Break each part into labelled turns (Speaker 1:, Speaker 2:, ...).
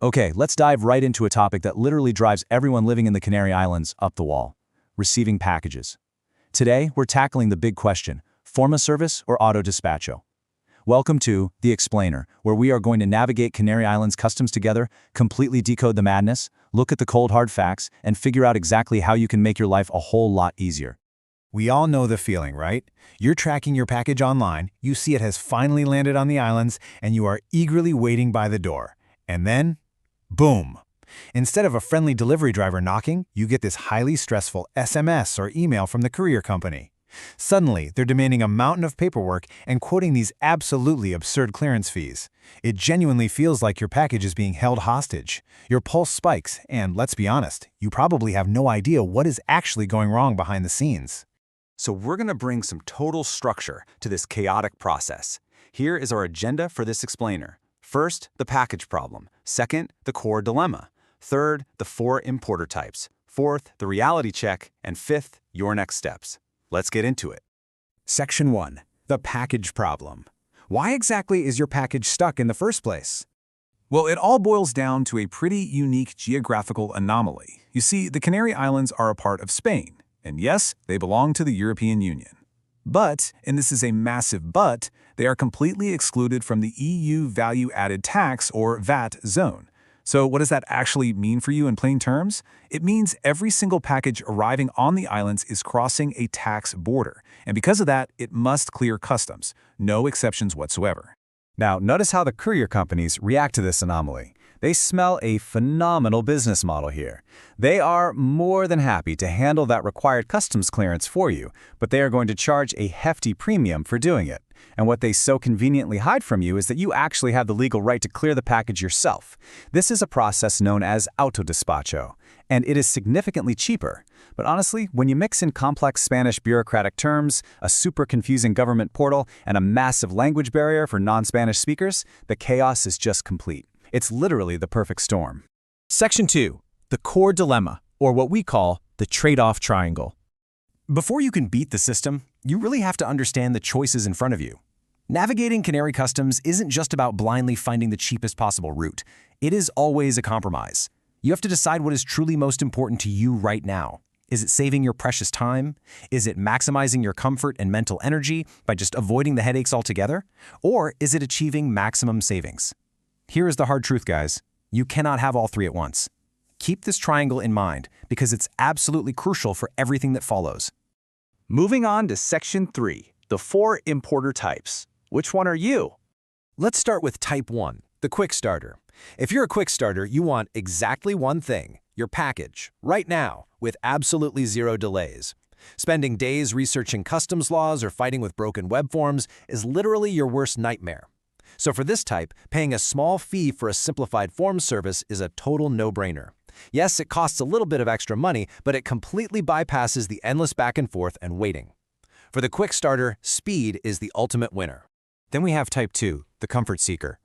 Speaker 1: Okay, let's dive right into a topic that literally drives everyone living in the Canary Islands up the wall: receiving packages. Today, we're tackling the big question: forma service or auto despacho? Welcome to The Explainer, where we are going to navigate Canary Islands customs together, completely decode the madness, look at the cold hard facts, and figure out exactly how you can make your life a whole lot easier.
Speaker 2: We all know the feeling, right? You're tracking your package online, you see it has finally landed on the islands, and you are eagerly waiting by the door. And then, boom! Instead of a friendly delivery driver knocking, you get this highly stressful SMS or email from the courier company. Suddenly, they're demanding a mountain of paperwork and quoting these absolutely absurd clearance fees. It genuinely feels like your package is being held hostage. Your pulse spikes, and let's be honest, you probably have no idea what is actually going wrong behind the scenes.
Speaker 1: So we're going to bring some total structure to this chaotic process. Here is our agenda for this explainer. First, the package problem. Second, the core dilemma. Third, the 4 importer types. Fourth, the reality check. And fifth, your next steps. Let's get into it.
Speaker 2: Section 1. The package problem. Why exactly is your package stuck in the first place?
Speaker 3: Well, it all boils down to a pretty unique geographical anomaly. You see, the Canary Islands are a part of Spain, and yes, they belong to the European Union. But, and this is a massive but, they are completely excluded from the EU Value-Added Tax, or VAT, zone. So what does that actually mean for you in plain terms? It means every single package arriving on the islands is crossing a tax border, and because of that, it must clear customs. No exceptions whatsoever.
Speaker 1: Now, notice how the courier companies react to this anomaly. They smell a phenomenal business model here. They are more than happy to handle that required customs clearance for you, but they are going to charge a hefty premium for doing it. And what they so conveniently hide from you is that you actually have the legal right to clear the package yourself. This is a process known as auto despacho, and it is significantly cheaper. But honestly, when you mix in complex Spanish bureaucratic terms, a super confusing government portal, and a massive language barrier for non-Spanish speakers, the chaos is just complete. It's literally the perfect storm.
Speaker 4: Section 2. The core dilemma, or what we call the trade-off triangle. Before you can beat the system, you really have to understand the choices in front of you. Navigating Canary Customs isn't just about blindly finding the cheapest possible route. It is always a compromise. You have to decide what is truly most important to you right now. Is it saving your precious time? Is it maximizing your comfort and mental energy by just avoiding the headaches altogether? Or is it achieving maximum savings? Here is the hard truth, guys. You cannot have all three at once. Keep this triangle in mind because it's absolutely crucial for everything that follows.
Speaker 1: Moving on to Section 3, the 4 importer types. Which one are you?
Speaker 4: Let's start with Type 1, the quick starter. If you're a quick starter, you want exactly one thing: your package, right now, with absolutely zero delays. Spending days researching customs laws or fighting with broken web forms is literally your worst nightmare. So for this type, paying a small fee for a simplified forms service is a total no-brainer. Yes, it costs a little bit of extra money, but it completely bypasses the endless back and forth and waiting. For the quick starter, speed is the ultimate winner. Then we have Type 2, the comfort seeker.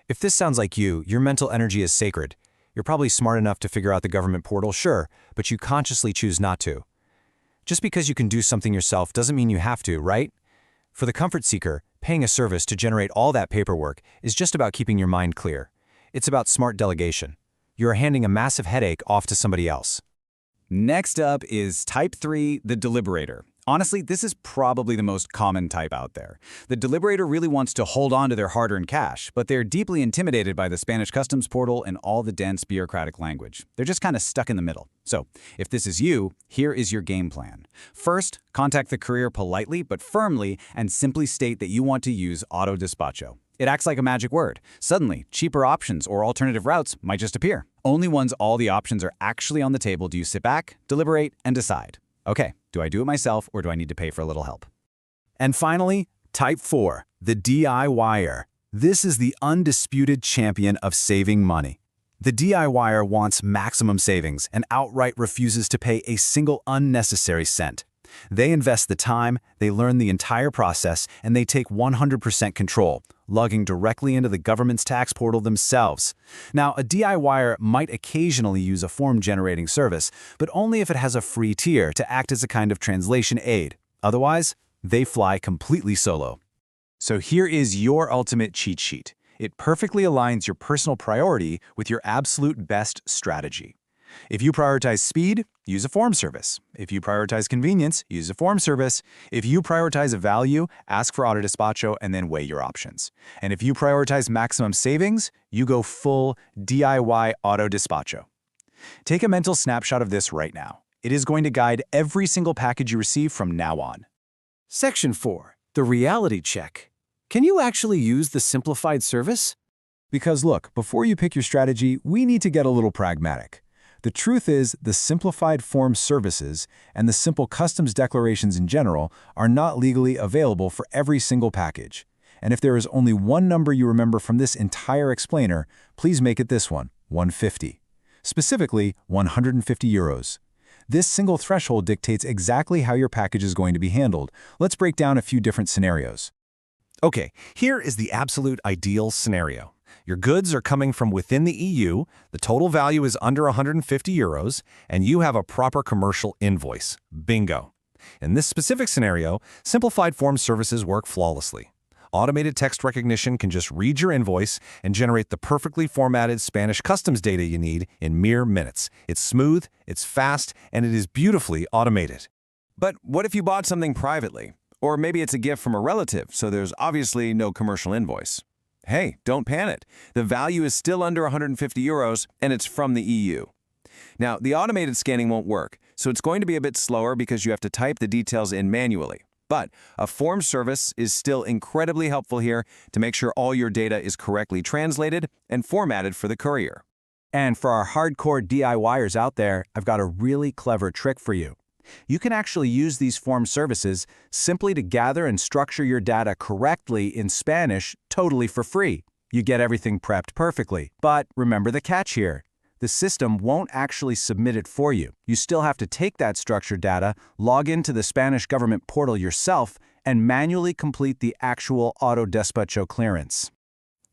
Speaker 4: If this sounds like you, your mental energy is sacred. You're probably smart enough to figure out the government portal, sure, but you consciously choose not to. Just because you can do something yourself doesn't mean you have to, right? For the comfort seeker, paying a service to generate all that paperwork is just about keeping your mind clear. It's about smart delegation. You're handing a massive headache off to somebody else.
Speaker 1: Next up is Type 3, the deliberator. Honestly, this is probably the most common type out there. The deliberator really wants to hold on to their hard-earned cash, but they're deeply intimidated by the Spanish customs portal and all the dense bureaucratic language. They're just kind of stuck in the middle. So, if this is you, here is your game plan. First, contact the courier politely but firmly and simply state that you want to use auto despacho. It acts like a magic word. Suddenly, cheaper options or alternative routes might just appear. Only once all the options are actually on the table do you sit back, deliberate, and decide. Okay, do I do it myself or do I need to pay for a little help?
Speaker 4: And finally, Type 4, the DIYer. This is the undisputed champion of saving money. The DIYer wants maximum savings and outright refuses to pay a single unnecessary cent. They invest the time, they learn the entire process, and they take 100% control, logging directly into the government's tax portal themselves. Now, a DIYer might occasionally use a form-generating service, but only if it has a free tier to act as a kind of translation aid. Otherwise, they fly completely solo.
Speaker 1: So here is your ultimate cheat sheet.
Speaker 3: It perfectly aligns your personal priority with your absolute best strategy. If you prioritize speed, use a form service. If you prioritize convenience, use a form service. If you prioritize value, ask for auto despacho and then weigh your options. And if you prioritize maximum savings, you go full DIY auto despacho. Take a mental snapshot of this right now. It is going to guide every single package you receive from now on.
Speaker 5: Section 4. The reality check. Can you actually use the simplified service?
Speaker 2: Because look, before you pick your strategy, we need to get a little pragmatic. The truth is, the simplified form services and the simple customs declarations in general are not legally available for every single package. And if there is only one number you remember from this entire explainer, please make it this one, 150. Specifically, 150 euros. This single threshold dictates exactly how your package is going to be handled. Let's break down a few different scenarios.
Speaker 4: Okay, here is the absolute ideal scenario. Your goods are coming from within the EU, the total value is under 150 euros, and you have a proper commercial invoice. Bingo. In this specific scenario, simplified form services work flawlessly. Automated text recognition can just read your invoice and generate the perfectly formatted Spanish customs data you need in mere minutes. It's smooth, it's fast, and it is beautifully automated.
Speaker 1: But what if you bought something privately? Or maybe it's a gift from a relative, so there's obviously no commercial invoice. Hey, don't panic. The value is still under 150 euros, and it's from the EU. Now, the automated scanning won't work, so it's going to be a bit slower because you have to type the details in manually. But a form service is still incredibly helpful here to make sure all your data is correctly translated and formatted for the courier.
Speaker 3: And for our hardcore DIYers out there, I've got a really clever trick for you. You can actually use these form services simply to gather and structure your data correctly in Spanish totally for free. You get everything prepped perfectly. But remember the catch here. The system won't actually submit it for you. You still have to take that structured data, log into the Spanish government portal yourself, and manually complete the actual auto despacho clearance.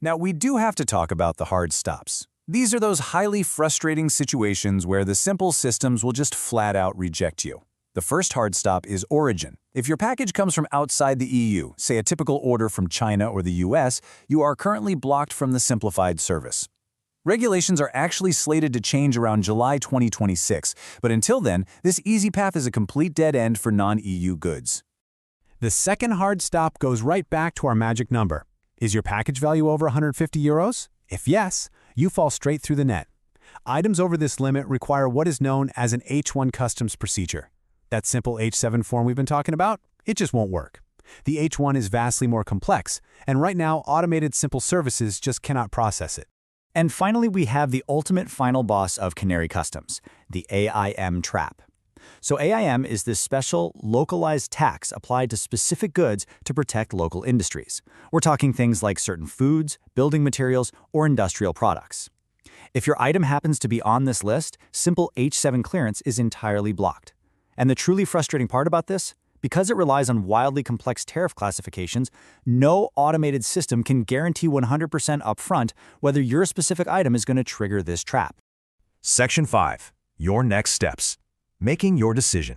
Speaker 1: Now, we do have to talk about the hard stops. These are those highly frustrating situations where the simple systems will just flat out reject you. The first hard stop is origin. If your package comes from outside the EU, say a typical order from China or the US, you are currently blocked from the simplified service. Regulations are actually slated to change around July 2026, but until then, this easy path is a complete dead end for non-EU goods.
Speaker 2: The second hard stop goes right back to our magic number. Is your package value over 150 euros? If yes, you fall straight through the net. Items over this limit require what is known as an H1 customs procedure. That simple H7 form we've been talking about, it just won't work. The H1 is vastly more complex, and right now automated simple services just cannot process it.
Speaker 1: And finally, we have the ultimate final boss of Canary Customs, the AIM trap. So AIM is this special, localized tax applied to specific goods to protect local industries. We're talking things like certain foods, building materials, or industrial products. If your item happens to be on this list, simple H7 clearance is entirely blocked. And the truly frustrating part about this? Because it relies on wildly complex tariff classifications, no automated system can guarantee 100% upfront whether your specific item is going to trigger this trap.
Speaker 4: Section 5. Your next steps. Making your decision.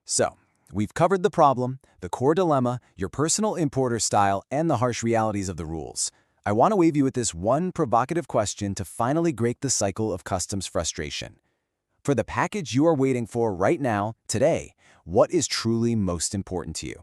Speaker 1: So, we've covered the problem, the core dilemma, your personal importer style, and the harsh realities of the rules. I want to leave you with this one provocative question to finally break the cycle of customs frustration. For the package you are waiting for right now, today, what is truly most important to you?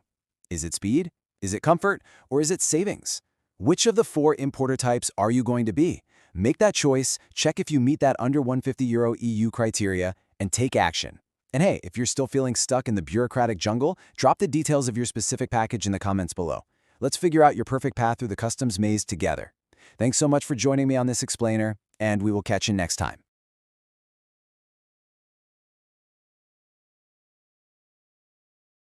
Speaker 1: Is it speed? Is it comfort? Or is it savings? Which of the 4 importer types are you going to be? Make that choice, check if you meet that under 150 euro EU criteria, and take action. And hey, if you're still feeling stuck in the bureaucratic jungle, drop the details of your specific package in the comments below. Let's figure out your perfect path through the customs maze together. Thanks so much for joining me on this explainer, and we will catch you next time.